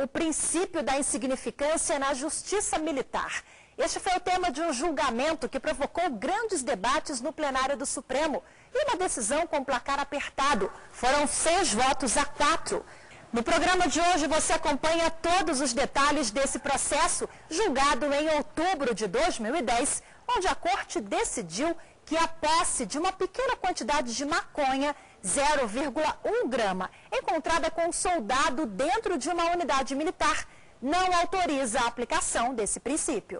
o princípio da insignificância na justiça militar. Este foi o tema de um julgamento que provocou grandes debates no plenário do Supremo e uma decisão com placar apertado. Foram 6 votos a 4. No programa de hoje você acompanha todos os detalhes desse processo, julgado em outubro de 2010, onde a Corte decidiu que a posse de uma pequena quantidade de maconha, 0,1 grama, encontrada com um soldado dentro de uma unidade militar, não autoriza a aplicação desse princípio.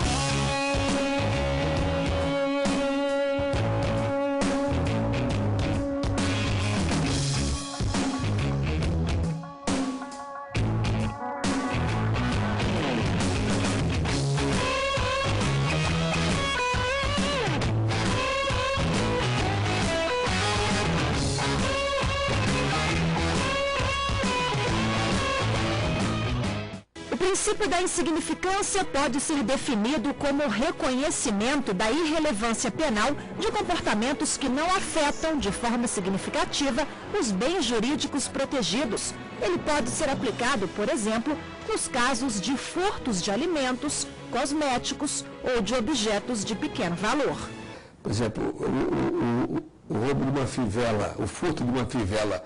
O princípio da insignificância pode ser definido como reconhecimento da irrelevância penal de comportamentos que não afetam de forma significativa os bens jurídicos protegidos. Ele pode ser aplicado, por exemplo, nos casos de furtos de alimentos, cosméticos ou de objetos de pequeno valor. Por exemplo, o roubo de uma fivela, o furto de uma fivela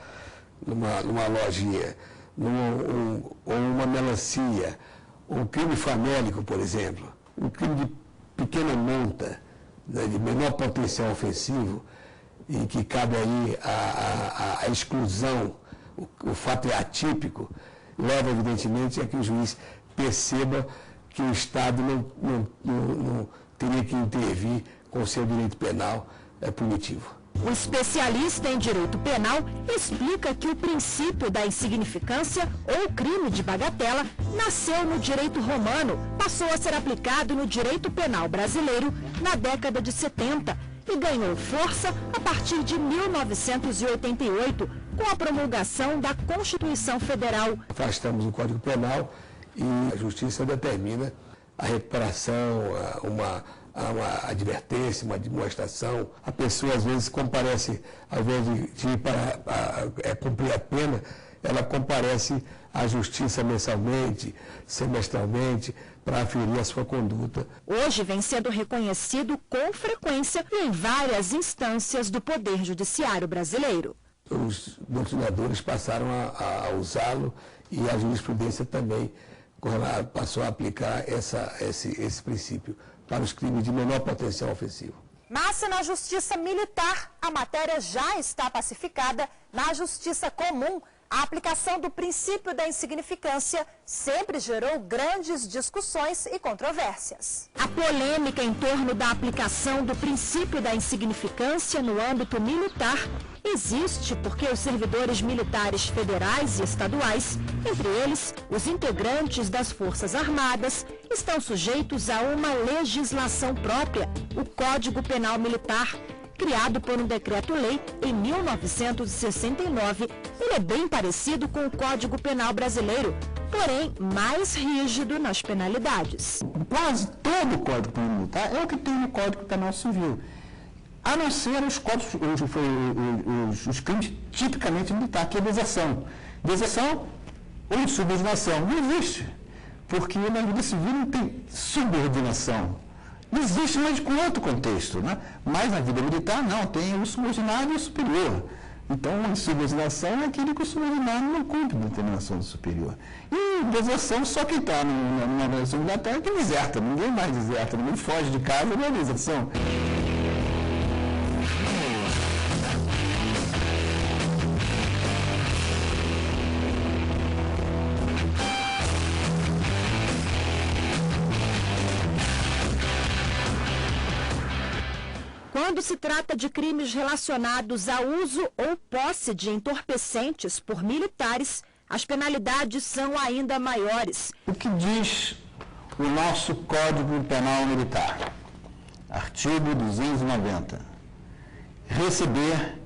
numa lojinha, ou uma melancia, um crime famélico, por exemplo, um crime de pequena monta, né, de menor potencial ofensivo, e que cabe aí a exclusão, o fato é atípico, leva evidentemente a que o juiz perceba que o Estado não teria que intervir com o seu direito penal punitivo. O especialista em direito penal explica que o princípio da insignificância ou crime de bagatela nasceu no direito romano, passou a ser aplicado no direito penal brasileiro na década de 70 e ganhou força a partir de 1988, com a promulgação da Constituição Federal. Afastamos o Código Penal e a Justiça determina a recuperação, uma advertência, uma demonstração. A pessoa, às vezes, comparece, ao invés de ir para cumprir a pena, ela comparece à justiça mensalmente, semestralmente, para aferir a sua conduta. Hoje vem sendo reconhecido com frequência em várias instâncias do Poder Judiciário brasileiro. Os doutrinadores passaram a usá-lo e a jurisprudência também passou a aplicar esse princípio para os crimes de menor potencial ofensivo. Mas se na justiça militar a matéria já está pacificada, na justiça comum a aplicação do princípio da insignificância sempre gerou grandes discussões e controvérsias. A polêmica em torno da aplicação do princípio da insignificância no âmbito militar existe porque os servidores militares federais e estaduais, entre eles os integrantes das Forças Armadas, estão sujeitos a uma legislação própria, o Código Penal Militar, criado por um decreto-lei em 1969. Ele é bem parecido com o Código Penal brasileiro, porém mais rígido nas penalidades. Quase todo o Código Penal Militar é o que tem no Código Penal Civil, a não ser os crimes tipicamente militares, que é deserção. Deserção ou insubordinação não existe, porque na vida civil não tem subordinação. Não existe, mas com outro contexto, né? Mas na vida militar não, tem o subordinado e o superior. Então, a subordinação é aquele que o subordinado não cumpre a determinação do superior. E deserção, só quem está numa organização militar é que deserta, ninguém mais deserta, ninguém foge de casa na deserção. Quando se trata de crimes relacionados a uso ou posse de entorpecentes por militares, as penalidades são ainda maiores. O que diz o nosso Código Penal Militar? Artigo 290. Receber,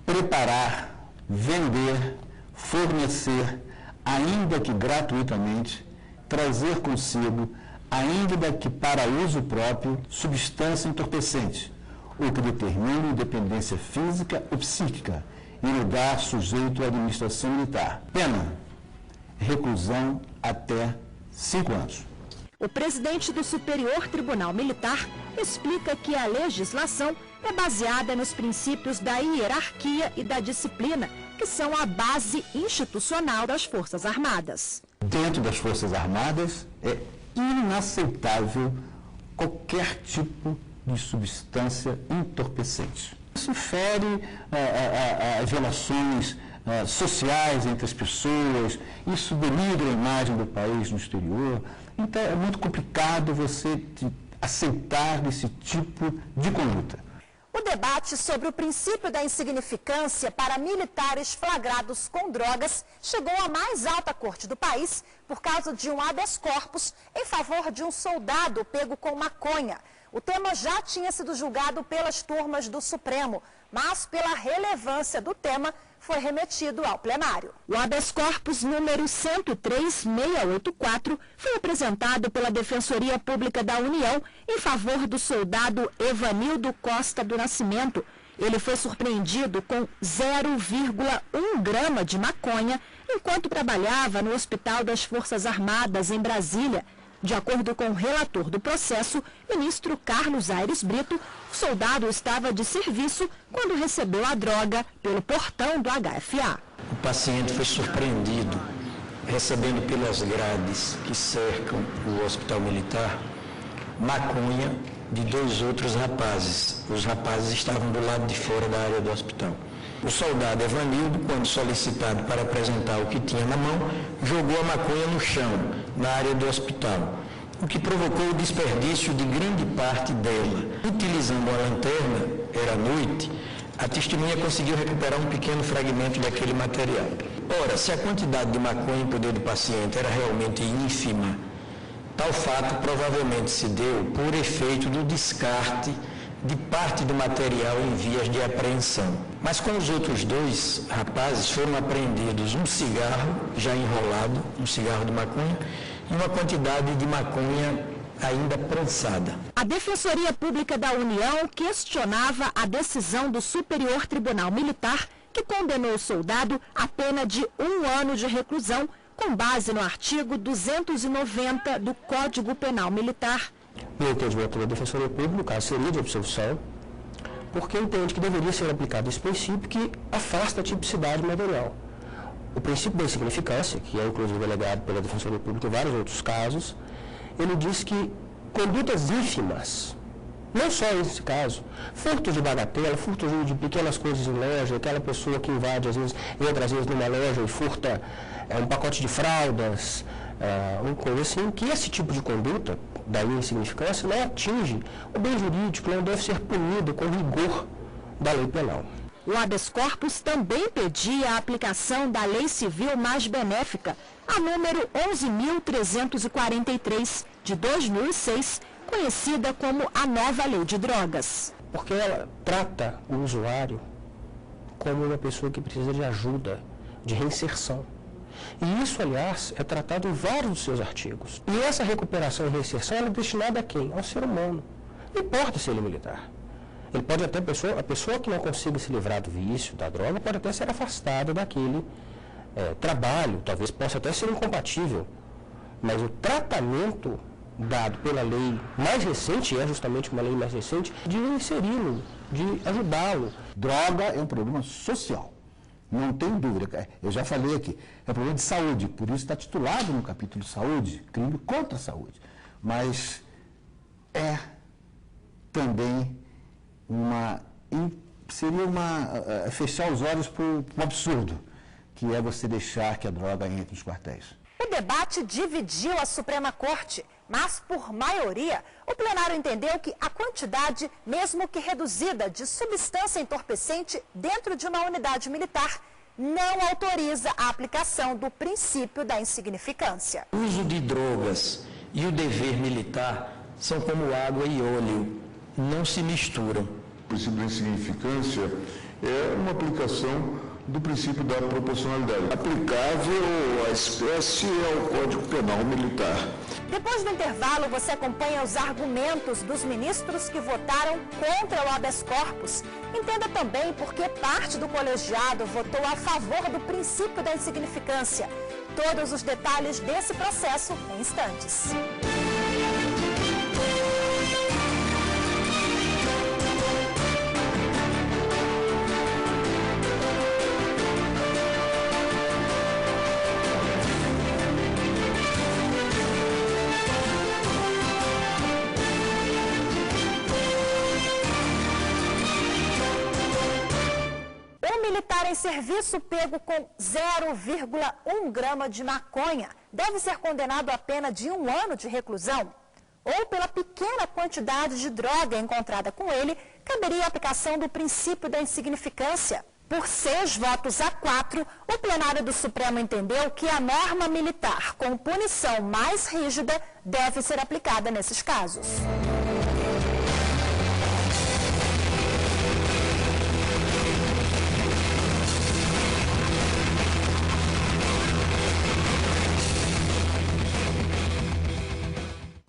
preparar, vender, fornecer, ainda que gratuitamente, trazer consigo, ainda que para uso próprio, substância entorpecente, ou que determine dependência física ou psíquica, em lugar sujeito à administração militar. Pena: reclusão até 5 anos. O presidente do Superior Tribunal Militar explica que a legislação é baseada nos princípios da hierarquia e da disciplina, que são a base institucional das Forças Armadas. Dentro das Forças Armadas é inaceitável qualquer tipo de substância entorpecente. Isso fere as relações sociais entre as pessoas, isso denigra a imagem do país no exterior. Então é muito complicado você aceitar esse tipo de conduta. O debate sobre o princípio da insignificância para militares flagrados com drogas chegou à mais alta corte do país por causa de um habeas corpus em favor de um soldado pego com maconha. O tema já tinha sido julgado pelas turmas do Supremo, mas pela relevância do tema foi remetido ao plenário. O habeas corpus número 103684 foi apresentado pela Defensoria Pública da União em favor do soldado Evanildo Costa do Nascimento. Ele foi surpreendido com 0,1 grama de maconha enquanto trabalhava no Hospital das Forças Armadas em Brasília. De acordo com o relator do processo, ministro Carlos Aires Brito, o soldado estava de serviço quando recebeu a droga pelo portão do HFA. O paciente foi surpreendido recebendo pelas grades que cercam o hospital militar maconha de 2 outros rapazes. Os rapazes estavam do lado de fora da área do hospital. O soldado Evanildo, quando solicitado para apresentar o que tinha na mão, jogou a maconha no chão, na área do hospital, o que provocou o desperdício de grande parte dela. Utilizando a lanterna, era noite, a testemunha conseguiu recuperar um pequeno fragmento daquele material. Ora, se a quantidade de maconha em poder do paciente era realmente ínfima, tal fato provavelmente se deu por efeito do descarte de parte do material em vias de apreensão. Mas com os outros 2 rapazes foram apreendidos um cigarro já enrolado, um cigarro de maconha, e uma quantidade de maconha ainda prensada. A Defensoria Pública da União questionava a decisão do Superior Tribunal Militar, que condenou o soldado a pena de 1 ano de reclusão, com base no artigo 290 do Código Penal Militar. No entendimento da Defensoria Pública, o caso seria de absolvição, porque entende que deveria ser aplicado esse princípio que afasta a tipicidade material. O princípio da insignificância, que é inclusive alegado pela Defensoria Pública em vários outros casos, ele diz que condutas ínfimas, não só nesse caso, furto de bagatela, furto de pequenas coisas em loja, aquela pessoa que invade, entra às vezes numa loja e furta um pacote de fraldas, uma coisa assim, que esse tipo de conduta, da insignificância, não atinge o bem jurídico, não deve ser punido com rigor da lei penal. O habeas corpus também pedia a aplicação da Lei Civil mais benéfica, a número 11.343, de 2006, conhecida como a nova Lei de Drogas. Porque ela trata o usuário como uma pessoa que precisa de ajuda, de reinserção. E isso, aliás, é tratado em vários dos seus artigos. E essa recuperação e reinserção é destinada a quem? Ao ser humano. Não importa se ele é militar. Ele pode até, a pessoa que não consiga se livrar do vício, da droga, pode até ser afastada daquele trabalho, talvez possa até ser incompatível. Mas o tratamento dado pela lei mais recente, é justamente uma lei mais recente, de inseri-lo, de ajudá-lo. Droga é um problema social, não tem dúvida. Eu já falei aqui, é um problema de saúde, por isso está titulado no capítulo saúde, crime contra a saúde. Mas é também seria fechar os olhos para o absurdo, que é você deixar que a droga entre nos quartéis. O debate dividiu a Suprema Corte, mas por maioria, o plenário entendeu que a quantidade, mesmo que reduzida, de substância entorpecente dentro de uma unidade militar não autoriza a aplicação do princípio da insignificância. O uso de drogas e o dever militar são como água e óleo, não se misturam. O princípio da insignificância é uma aplicação do princípio da proporcionalidade, aplicável à espécie e ao Código Penal Militar. Depois do intervalo, você acompanha os argumentos dos ministros que votaram contra o habeas corpus. Entenda também por que parte do colegiado votou a favor do princípio da insignificância. Todos os detalhes desse processo em instantes. Militar em serviço pego com 0,1 grama de maconha deve ser condenado a pena de 1 ano de reclusão. Ou pela pequena quantidade de droga encontrada com ele, caberia a aplicação do princípio da insignificância. Por 6 votos a 4, o plenário do Supremo entendeu que a norma militar com punição mais rígida deve ser aplicada nesses casos.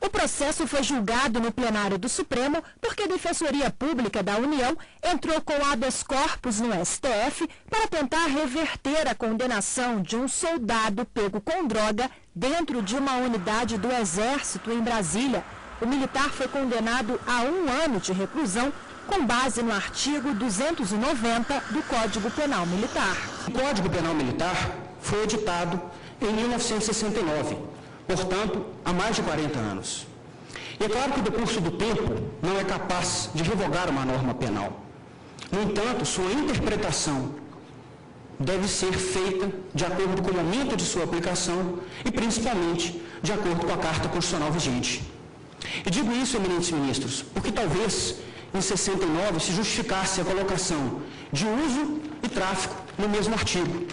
O processo foi julgado no plenário do Supremo porque a Defensoria Pública da União entrou com habeas corpus no STF para tentar reverter a condenação de um soldado pego com droga dentro de uma unidade do Exército em Brasília. O militar foi condenado a 1 ano de reclusão com base no artigo 290 do Código Penal Militar. O Código Penal Militar foi editado em 1969. Portanto, há mais de 40 anos. E é claro que o decurso do tempo não é capaz de revogar uma norma penal. No entanto, sua interpretação deve ser feita de acordo com o momento de sua aplicação e, principalmente, de acordo com a Carta Constitucional vigente. E digo isso, eminentes ministros, porque talvez em 69 se justificasse a colocação de uso e tráfico no mesmo artigo.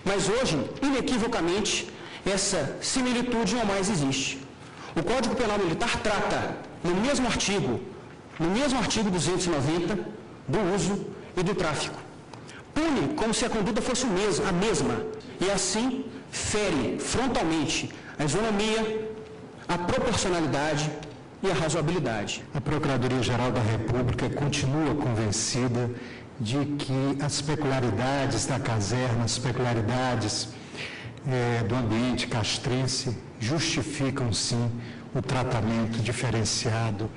Mas hoje, inequivocamente, essa similitude não mais existe. O Código Penal Militar trata, no mesmo artigo 290, do uso e do tráfico. Pune como se a conduta fosse a mesma, e assim fere frontalmente a isonomia, a proporcionalidade e a razoabilidade. A Procuradoria-Geral da República continua convencida de que as peculiaridades da caserna, as peculiaridades do ambiente castrense justificam, sim, o tratamento diferenciado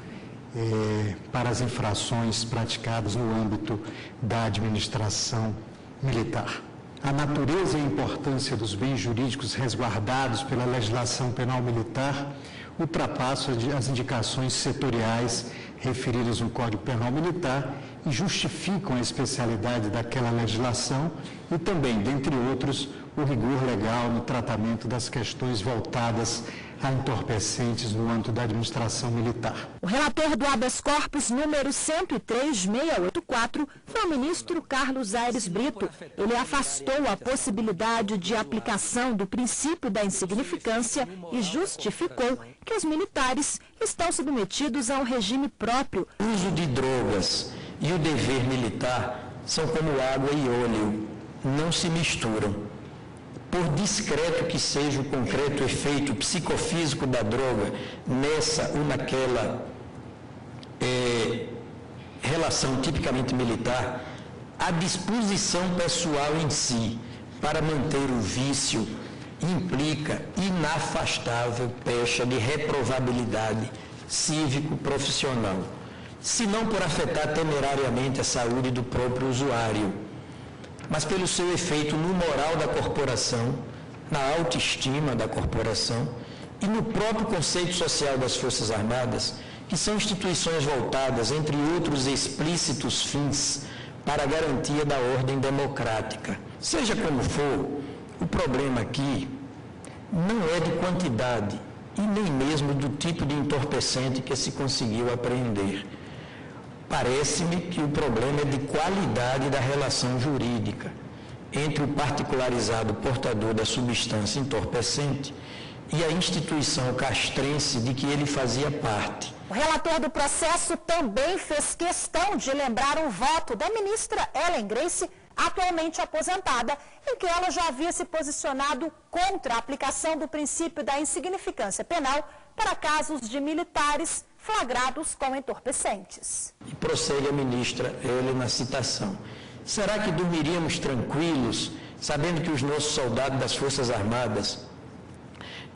para as infrações praticadas no âmbito da administração militar. A natureza e a importância dos bens jurídicos resguardados pela legislação penal militar ultrapassam as indicações setoriais referidas no Código Penal Militar e justificam a especialidade daquela legislação e também, dentre outros, o rigor legal no tratamento das questões voltadas a entorpecentes no âmbito da administração militar. O relator do habeas corpus número 103.684 foi o ministro Carlos Aires Brito. Ele afastou a possibilidade de aplicação do princípio da insignificância e justificou que os militares estão submetidos a um regime próprio. O uso de drogas e o dever militar são como água e óleo, não se misturam. Por discreto que seja o concreto efeito psicofísico da droga nessa ou naquela relação tipicamente militar, a disposição pessoal em si para manter o vício implica inafastável pecha de reprovabilidade cívico-profissional, se não por afetar temerariamente a saúde do próprio usuário, mas pelo seu efeito no moral da corporação, na autoestima da corporação e no próprio conceito social das Forças Armadas, que são instituições voltadas, entre outros explícitos fins, para a garantia da ordem democrática. Seja como for, o problema aqui não é de quantidade e nem mesmo do tipo de entorpecente que se conseguiu apreender. Parece-me que o problema é de qualidade da relação jurídica entre o particularizado portador da substância entorpecente e a instituição castrense de que ele fazia parte. O relator do processo também fez questão de lembrar um voto da ministra Ellen Grace, atualmente aposentada, em que ela já havia se posicionado contra a aplicação do princípio da insignificância penal para casos de militares flagrados com entorpecentes. E prossegue a ministra, ele na citação. Será que dormiríamos tranquilos, sabendo que os nossos soldados das Forças Armadas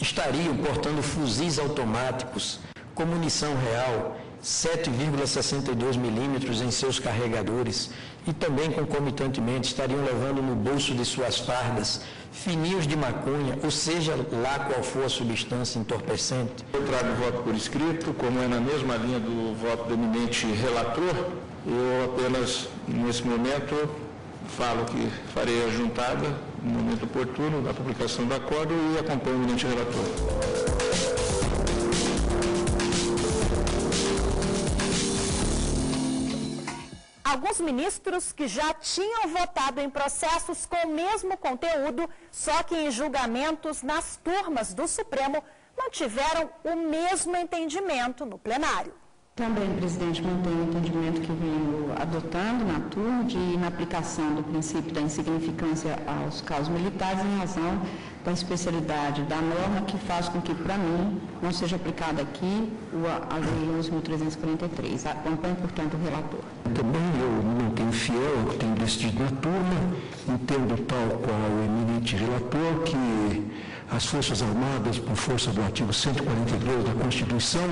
estariam portando fuzis automáticos com munição real, 7,62 milímetros em seus carregadores e também concomitantemente estariam levando no bolso de suas fardas fininhos de maconha, ou seja, lá qual for a substância entorpecente? Eu trago o voto por escrito, como é na mesma linha do voto do eminente relator, eu apenas, nesse momento, falo que farei a juntada no momento oportuno da publicação do acordo e acompanho o eminente relator. Alguns ministros que já tinham votado em processos com o mesmo conteúdo, só que em julgamentos nas turmas do Supremo, não tiveram o mesmo entendimento no plenário. Também, presidente, mantenho o entendimento que venho adotando na turma na aplicação do princípio da insignificância aos casos militares em razão da especialidade da norma que faz com que, para mim, não seja aplicada aqui a Lei 11.343. Acompanho, portanto, o relator. Também eu me mantenho fiel ao que tenho decidido na turma, entendo tal qual o eminente relator que as Forças Armadas, por força do artigo 142 da Constituição,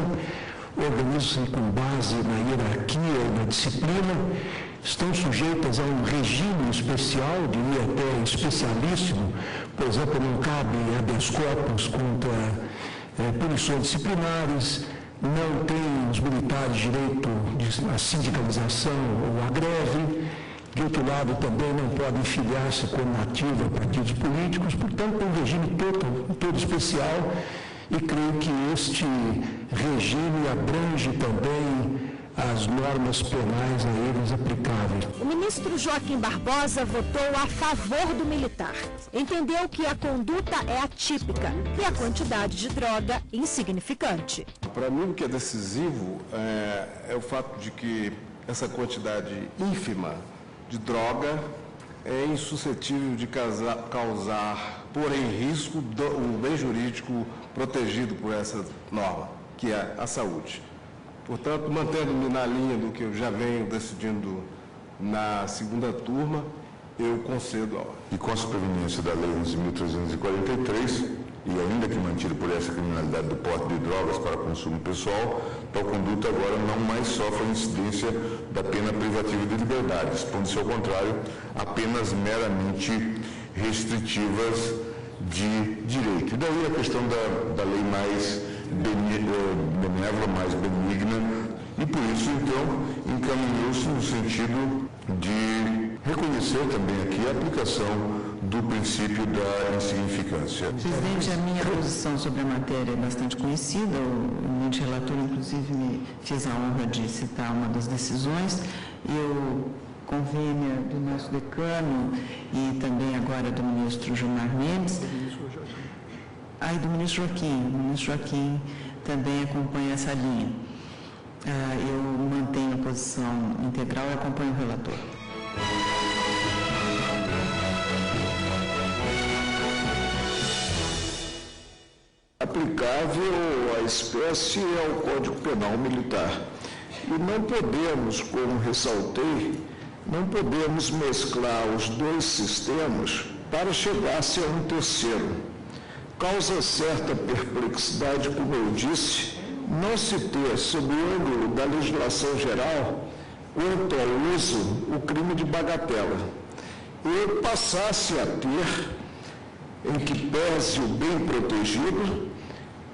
organizam-se com base na hierarquia e na disciplina, estão sujeitas a um regime especial, diria até especialíssimo, por exemplo, não cabe habeas corpus contra punições disciplinares, não têm os militares direito à sindicalização ou à greve, de outro lado também não podem filiar-se como ativa a partidos políticos, portanto é um regime todo especial. E creio que este regime abrange também as normas penais a eles aplicáveis. O ministro Joaquim Barbosa votou a favor do militar. Entendeu que a conduta é atípica e a quantidade de droga insignificante. Para mim, o que é decisivo é o fato de que essa quantidade ínfima de droga é insuscetível de causar, pôr em risco o bem jurídico protegido por essa norma, que é a saúde. Portanto, mantendo-me na linha do que eu já venho decidindo na segunda turma, eu concedo a ordem. E com a superveniência da Lei 11.343, e ainda que mantido por essa criminalidade do porte de drogas para consumo pessoal, tal conduta agora não mais sofre a incidência da pena privativa de liberdade, expondo-se ao contrário a penas meramente restritivas de direito. E daí a questão da lei mais benévola, mais benigna, e por isso, então, encaminhou-se no sentido de reconhecer também aqui a aplicação do princípio da insignificância. Presidente, a minha posição sobre a matéria é bastante conhecida. O eminente relator, inclusive, me fez a honra de citar uma das decisões. Eu convênia do nosso decano e também agora do ministro Gilmar Mendes. E do ministro Joaquim. O ministro Joaquim também acompanha essa linha. Eu mantenho a posição integral e acompanho o relator. Aplicável à espécie é o Código Penal Militar. E não podemos, como ressaltei, não podemos mesclar os dois sistemas para chegar-se a um terceiro. Causa certa perplexidade, como eu disse, não se ter, sob o ângulo da legislação geral, quanto ao uso, o crime de bagatela, e passasse a ter, em que pese o bem protegido,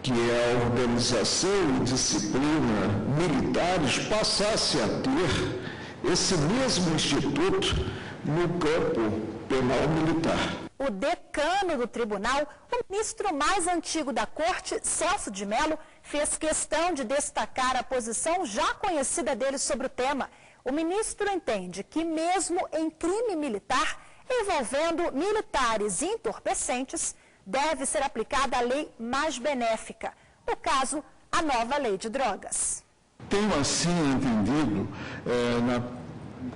que é a organização e disciplina militares, passasse a ter esse mesmo instituto no campo penal militar. O decano do tribunal, o ministro mais antigo da corte, Celso de Mello, fez questão de destacar a posição já conhecida dele sobre o tema. O ministro entende que mesmo em crime militar, envolvendo militares e entorpecentes, deve ser aplicada a lei mais benéfica, no caso, a nova lei de drogas. Tenho assim entendido,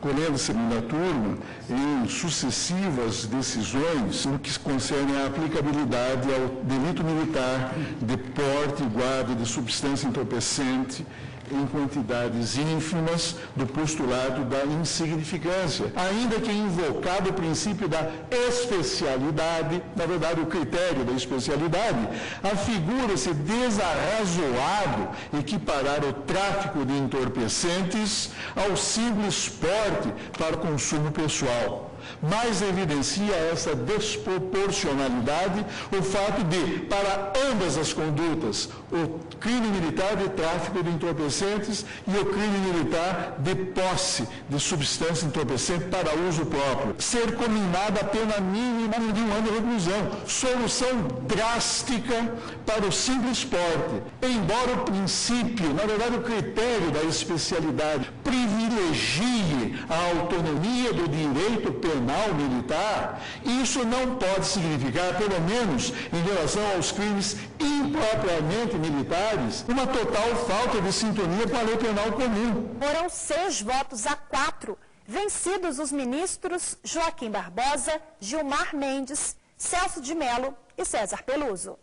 colhendo segunda turma em sucessivas decisões no que concerne à aplicabilidade ao delito militar de porte e guarda de substância entorpecente em quantidades ínfimas do postulado da insignificância, ainda que invocado o princípio da especialidade, na verdade o critério da especialidade, afigura-se desarrazoado equiparar o tráfico de entorpecentes ao simples porte para consumo pessoal. Mais evidencia essa desproporcionalidade o fato de, para ambas as condutas, o crime militar de tráfico de entorpecentes e o crime militar de posse de substância entorpecente para uso próprio, ser combinada a pena mínima de 1 ano de reclusão, solução drástica para o simples porte. Embora o princípio, na verdade o critério da especialidade, privilegie a autonomia do direito penal militar, isso não pode significar, pelo menos em relação aos crimes impropriamente militares, uma total falta de sintonia com a lei penal comum. Foram 6 votos a 4, vencidos os ministros Joaquim Barbosa, Gilmar Mendes, Celso de Mello e César Peluso.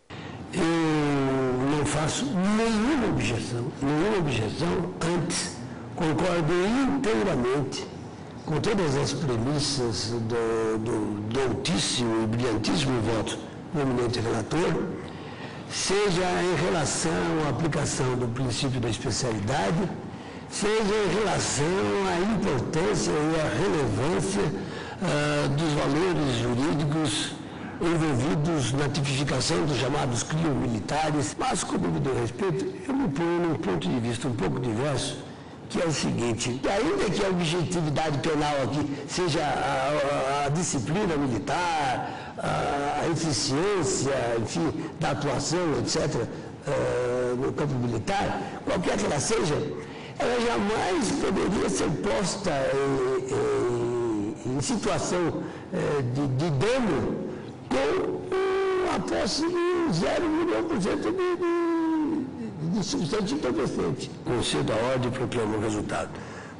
Eu não faço nenhuma objeção, antes concordo inteiramente com todas as premissas do altíssimo e brilhantíssimo voto do eminente relator, seja em relação à aplicação do princípio da especialidade, seja em relação à importância e à relevância dos valores jurídicos envolvidos na tipificação dos chamados crimes militares. Mas, como me deu respeito, eu me ponho num ponto de vista um pouco diverso, que é o seguinte: ainda que a objetividade penal aqui seja a disciplina militar, a eficiência, enfim, da atuação, etc., no campo militar, qualquer que ela seja, ela jamais poderia ser posta em situação de dano com a posse de 0,1% de substância entorpecente. Concedo a ordem e proclamo o resultado.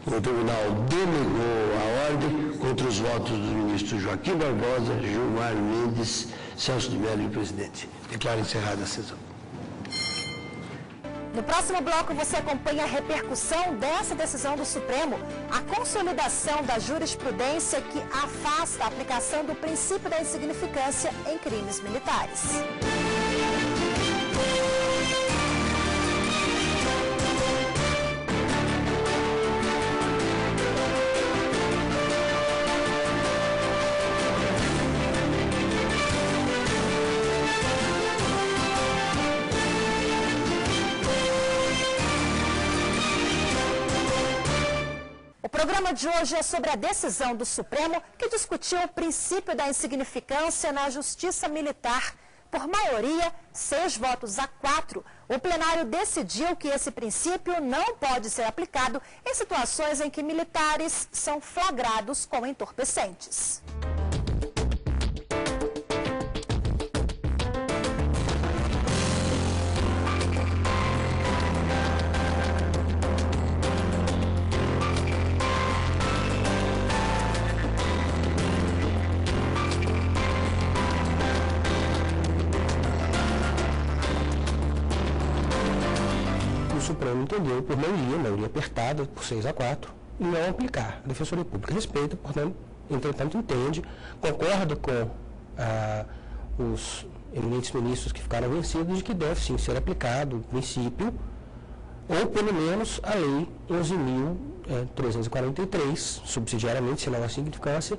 O tribunal denegou a ordem contra os votos dos ministros Joaquim Barbosa, Gilmar Mendes, Celso de Mello e o presidente. Declaro encerrada a sessão. No próximo bloco, você acompanha a repercussão dessa decisão do Supremo, a consolidação da jurisprudência que afasta a aplicação do princípio da insignificância em crimes militares. O programa de hoje é sobre a decisão do Supremo que discutiu o princípio da insignificância na justiça militar. Por maioria, 6 votos a 4, o plenário decidiu que esse princípio não pode ser aplicado em situações em que militares são flagrados com entorpecentes. O Supremo entendeu por maioria apertada, por 6 a 4, não aplicar. A Defensoria Pública respeita, portanto, entretanto entende, concorda com os eminentes ministros que ficaram vencidos de que deve sim ser aplicado o princípio, ou pelo menos a Lei 11.343, subsidiariamente, se não a significância,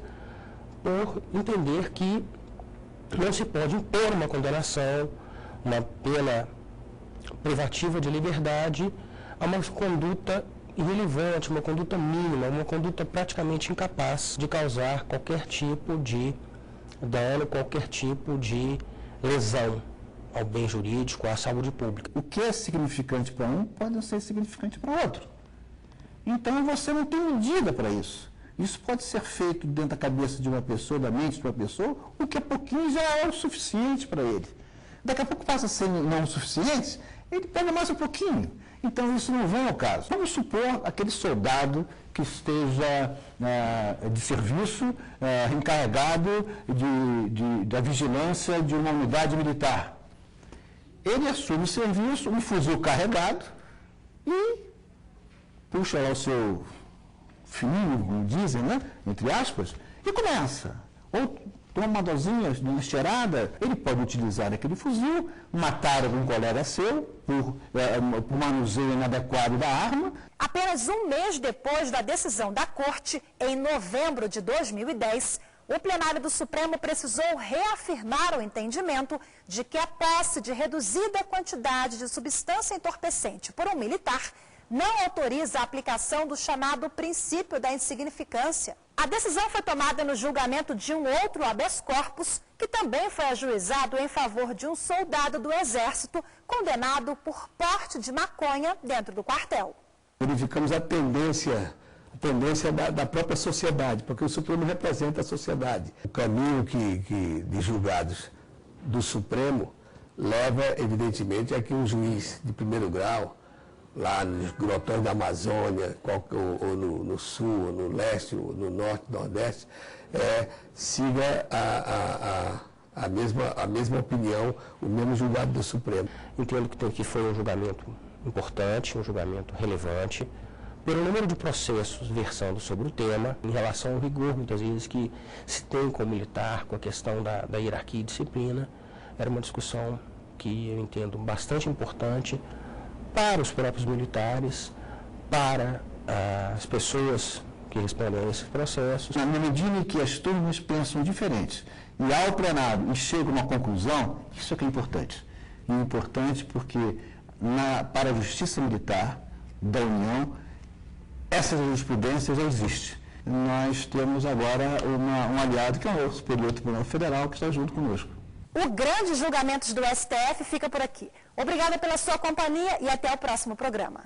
por entender que não se pode impor uma condenação, uma pena privativa de liberdade a uma conduta irrelevante, uma conduta mínima, uma conduta praticamente incapaz de causar qualquer tipo de dano, qualquer tipo de lesão ao bem jurídico, à saúde pública. O que é significante para um pode não ser significante para outro. Então você não tem medida para isso. Isso pode ser feito dentro da cabeça de uma pessoa, da mente de uma pessoa, o que é pouquinho já é o suficiente para ele. Daqui a pouco passa a ser não o suficiente, ele pega mais um pouquinho. Então, isso não vem ao caso. Vamos supor aquele soldado que esteja de serviço, encarregado da vigilância de uma unidade militar. Ele assume o serviço, um fuzil carregado, e puxa lá o seu fininho, como dizem, né? Entre aspas, e começa. Ou toma uma dosinha, uma cheirada, ele pode utilizar aquele fuzil, matar algum colega seu por manuseio inadequado da arma. Apenas um mês depois da decisão da Corte, em novembro de 2010, o plenário do Supremo precisou reafirmar o entendimento de que a posse de reduzida quantidade de substância entorpecente por um militar não autoriza a aplicação do chamado princípio da insignificância. A decisão foi tomada no julgamento de um outro habeas corpus, que também foi ajuizado em favor de um soldado do Exército condenado por porte de maconha dentro do quartel. Verificamos a tendência da própria sociedade, porque o Supremo representa a sociedade. O caminho de julgados do Supremo leva, evidentemente, a que um juiz de primeiro grau, lá nos grotões da Amazônia, ou no sul, ou no leste, ou no norte, nordeste, siga a mesma opinião, o mesmo julgado do Supremo. Entendo que foi um julgamento importante, um julgamento relevante, pelo número de processos versando sobre o tema, em relação ao rigor, muitas vezes, que se tem com o militar, com a questão da hierarquia e disciplina. Era uma discussão que eu entendo bastante importante para os próprios militares, para as pessoas que respondem a esses processos. Na medida em que as turmas pensam diferentes e ao plenário e chegam a uma conclusão, isso é que é importante. E é importante porque para a Justiça Militar da União, essa jurisprudência já existe. Nós temos agora um aliado que é o Superior Tribunal Federal que está junto conosco. O grande julgamento do STF fica por aqui. Obrigada pela sua companhia e até o próximo programa.